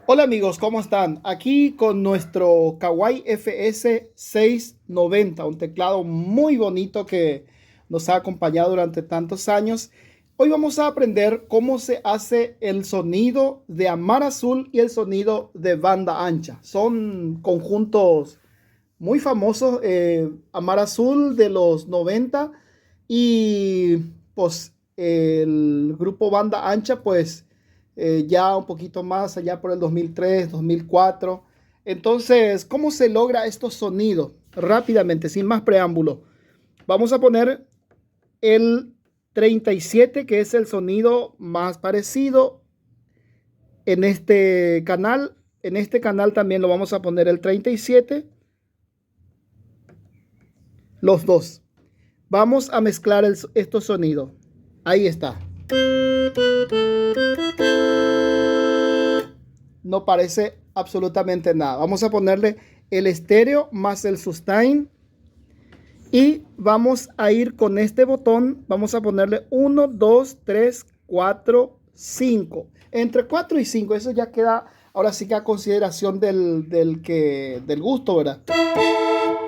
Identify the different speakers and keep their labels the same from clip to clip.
Speaker 1: Hola amigos, ¿cómo están? Aquí con nuestro Kawai FS 690, un teclado muy bonito que nos ha acompañado durante tantos años. Hoy vamos a aprender cómo se hace el sonido de Amar Azul y el sonido de banda ancha. Son conjuntos muy famosos, Amar Azul de los 90 y pues el grupo Banda Ancha pues ya un poquito más allá por el 2003, 2004. Entonces, ¿cómo se logra estos sonidos? Rápidamente, sin más preámbulo. Vamos a poner el 37, que es el sonido más parecido en este canal. En este canal también lo vamos a poner el 37, los dos. Vamos a mezclar estos sonidos. Ahí está. No parece absolutamente nada. Vamos a ponerle el estéreo más el sustain. Y vamos a ir con este botón. Vamos a ponerle 1, 2, 3, 4, 5. Entre 4 y 5. Eso ya queda, ahora sí que a consideración del gusto, ¿verdad?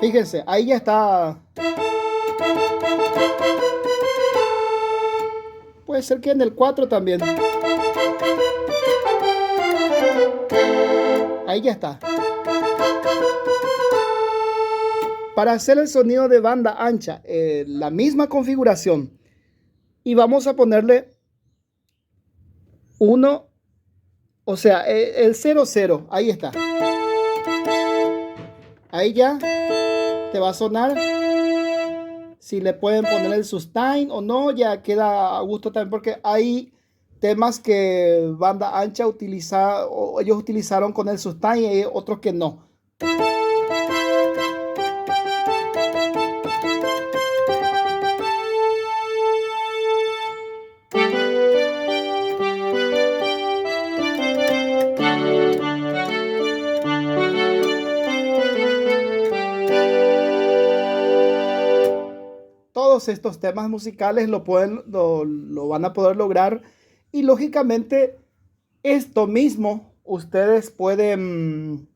Speaker 1: Fíjense, ahí ya está. Puede ser que en el 4 también. Ahí ya está. Para hacer el sonido de banda ancha, la misma configuración. Y vamos a ponerle 1, o sea, el 0, 0. Ahí está. Ahí ya te va a sonar. Si le pueden poner el sustain o no, ya queda a gusto también, porque hay temas que banda ancha utiliza, o ellos utilizaron con el sustain y hay otros que no. Todos estos temas musicales lo van a poder lograr, y lógicamente esto mismo ustedes pueden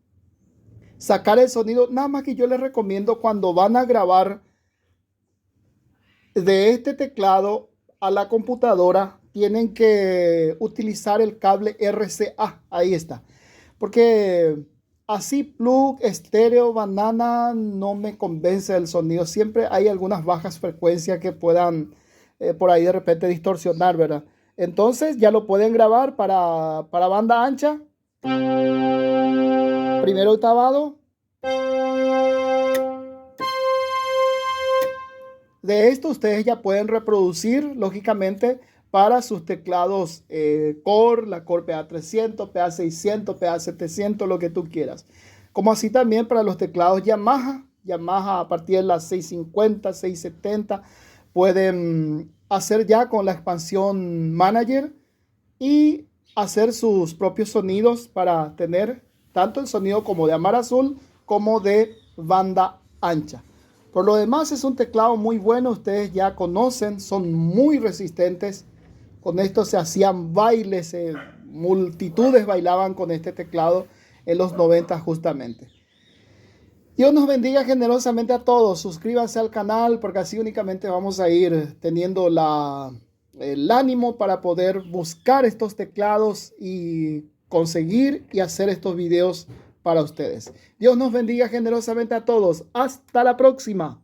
Speaker 1: sacar el sonido. Nada más que yo les recomiendo, cuando van a grabar de este teclado a la computadora, tienen que utilizar el cable RCA. Ahí está. Porque así plug, estéreo, banana, no me convence el sonido. Siempre hay algunas bajas frecuencias que puedan por ahí de repente distorsionar, ¿verdad? Entonces ya lo pueden grabar para banda ancha. Primero octavado. De esto ustedes ya pueden reproducir, lógicamente, para sus teclados Core, la Core PA300, PA600, PA700, lo que tú quieras. Como así también para los teclados Yamaha. Yamaha a partir de las 650, 670, pueden hacer ya con la expansión Manager y hacer sus propios sonidos para tener tanto el sonido como de Amar Azul como de banda ancha. Por lo demás es un teclado muy bueno, ustedes ya conocen, son muy resistentes. Con esto se hacían bailes, multitudes bailaban con este teclado en los 90 justamente. Dios nos bendiga generosamente a todos. Suscríbanse al canal, porque así únicamente vamos a ir teniendo el ánimo para poder buscar estos teclados y conseguir y hacer estos videos para ustedes. Dios nos bendiga generosamente a todos. Hasta la próxima.